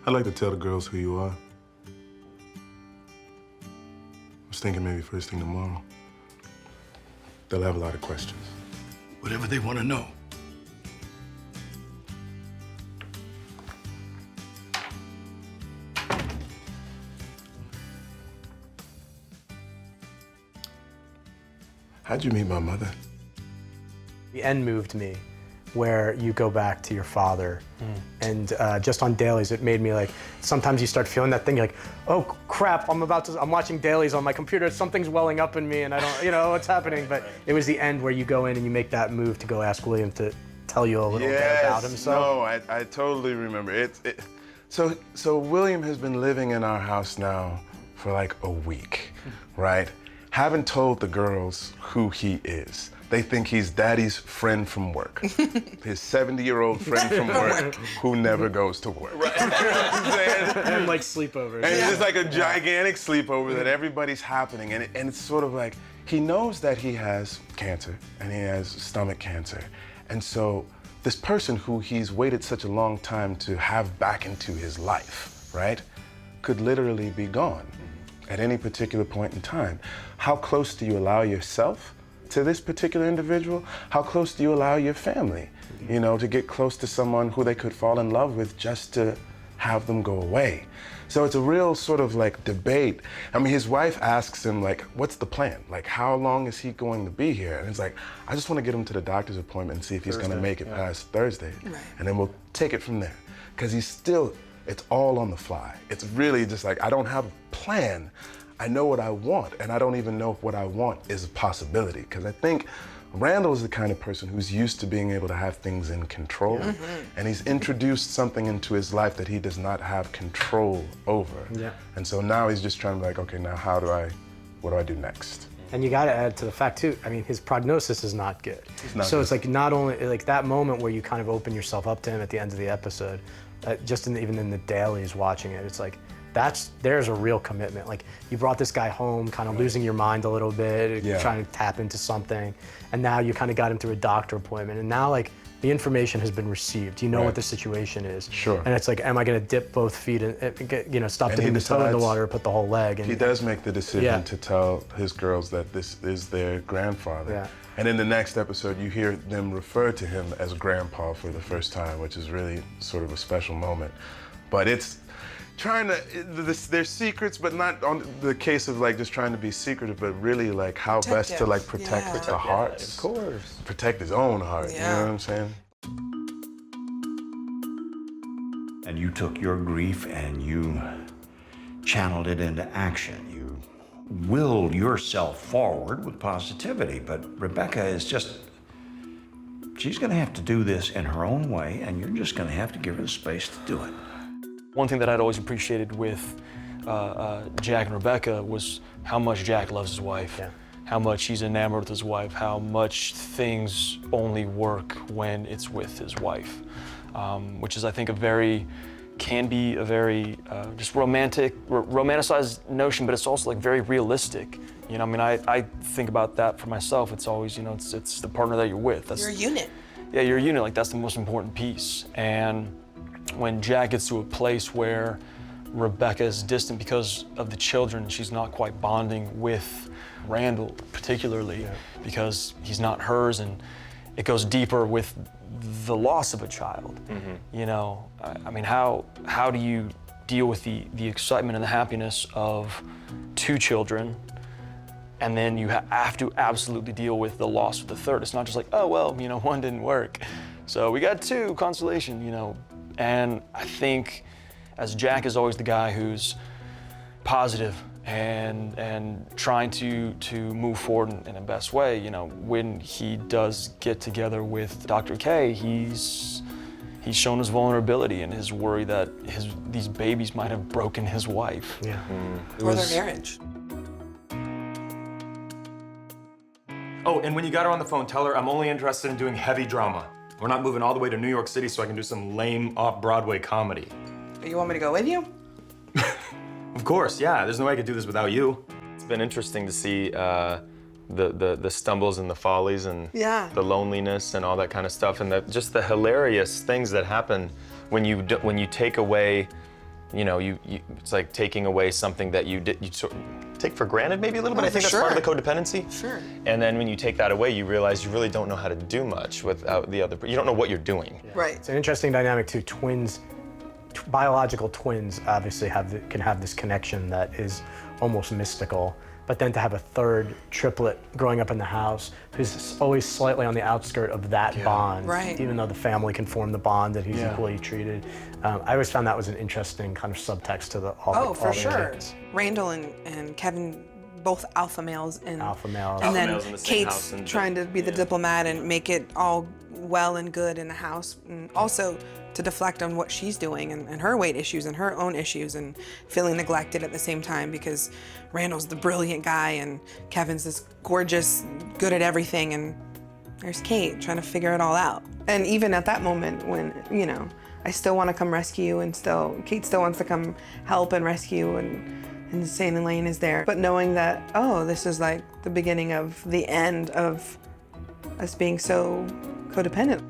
I'd like to tell the girls who you are. I was thinking maybe first thing tomorrow. They'll have a lot of questions. Whatever they want to know. How'd you meet my mother? The end moved me, where you go back to your father, and just on dailies, it made me like, sometimes you start feeling that thing, you're like, oh crap, I'm watching dailies on my computer, something's welling up in me and I don't, you know, what's happening, but it was the end where you go in and you make that move to go ask William to tell you a little bit about himself. No, I totally remember. So William has been living in our house now for like a week, right? Haven't told the girls who he is. They think he's daddy's friend from work. His 70-year-old friend from work who never goes to work. Right. You know what I'm saying? And like sleepovers. And it's like a gigantic sleepover that everybody's happening. And it's sort of like, he knows that he has cancer and he has stomach cancer. And so this person who he's waited such a long time to have back into his life, right, could literally be gone at any particular point in time. How close do you allow yourself to this particular individual? How close do you allow your family, you know, to get close to someone who they could fall in love with just to have them go away? So it's a real sort of like debate. I mean, his wife asks him like, what's the plan? Like, how long is he going to be here? And he's like, I just want to get him to the doctor's appointment and see if he's going to make it past Thursday. Right. And then we'll take it from there. Because he's still, it's all on the fly. It's really just like, I don't have a plan. I know what I want, and I don't even know if what I want is a possibility. Because I think Randall is the kind of person who's used to being able to have things in control, and he's introduced something into his life that he does not have control over. Yeah. And so now he's just trying to be like, okay, now what do I do next? And you got to add to the fact too, I mean, his prognosis is not good. So it's like not only like that moment where you kind of open yourself up to him at the end of the episode, even in the dailies watching it, it's like, there's a real commitment. Like, you brought this guy home, kind of losing your mind a little bit, trying to tap into something, and now you kind of got him through a doctor appointment, and now like the information has been received. You know what the situation is. Sure. And it's like, am I going to dip both feet and you know, stop dipping the toe in the water, put the whole leg? And he does make the decision to tell his girls that this is their grandfather. Yeah. And in the next episode, you hear them refer to him as Grandpa for the first time, which is really sort of a special moment. But it's trying to, there's secrets, but not on the case of like just trying to be secretive, but really like how best to like protect the hearts. Of course. Protect his own heart, you know what I'm saying? And you took your grief and you channeled it into action. You willed yourself forward with positivity, but Rebecca is just, she's gonna have to do this in her own way, and you're just gonna have to give her the space to do it. One thing that I'd always appreciated with Jack and Rebecca was how much Jack loves his wife, how much he's enamored with his wife, how much things only work when it's with his wife, which is, I think, can be a very just romanticized notion, but it's also like very realistic. You know, I mean, I think about that for myself. It's always, you know, it's the partner that you're with. You're a unit. Yeah, you're a unit. Like, that's the most important piece. And when Jack gets to a place where Rebecca is distant because of the children, she's not quite bonding with Randall particularly because he's not hers, and it goes deeper with the loss of a child. You know, I mean, how do you deal with the excitement and the happiness of two children, and then you have to absolutely deal with the loss of the third? It's not just like, oh, well, you know, one didn't work, so we got two, consolation, you know. And I think, as Jack is always the guy who's positive and trying to move forward in the best way, you know, when he does get together with Dr. K, he's shown his vulnerability and his worry that these babies might have broken his wife. Yeah. Or their marriage. Oh, and when you got her on the phone, tell her I'm only interested in doing heavy drama. We're not moving all the way to New York City so I can do some lame off-Broadway comedy. You want me to go with you? Of course, yeah. There's no way I could do this without you. It's been interesting to see the stumbles and the follies and the loneliness and all that kind of stuff, and just the hilarious things that happen when you take away it's like taking away something that you sort of take for granted maybe a little bit. I think that's part of the codependency. Sure. And then when you take that away, you realize you really don't know how to do much without the other. You don't know what you're doing. Yeah. Right. It's an interesting dynamic too. Biological twins obviously can have this connection that is almost mystical. But then to have a third triplet growing up in the house who's always slightly on the outskirt of that bond, right. even though the family can form the bond that he's equally treated. I always found that was an interesting kind of subtext to all for the sure. kids. Randall and Kevin, both alpha males, and Alpha males. and then males in the same Kate's house and trying to be the diplomat and make it all well and good in the house, and also to deflect on what she's doing and her weight issues and her own issues and feeling neglected at the same time because Randall's the brilliant guy and Kevin's this gorgeous, good at everything, and there's Kate trying to figure it all out. And even at that moment when, I still want to come rescue and Kate still wants to come help and rescue and Sane and Lane is there. But knowing that, this is like the beginning of the end of us being so codependent.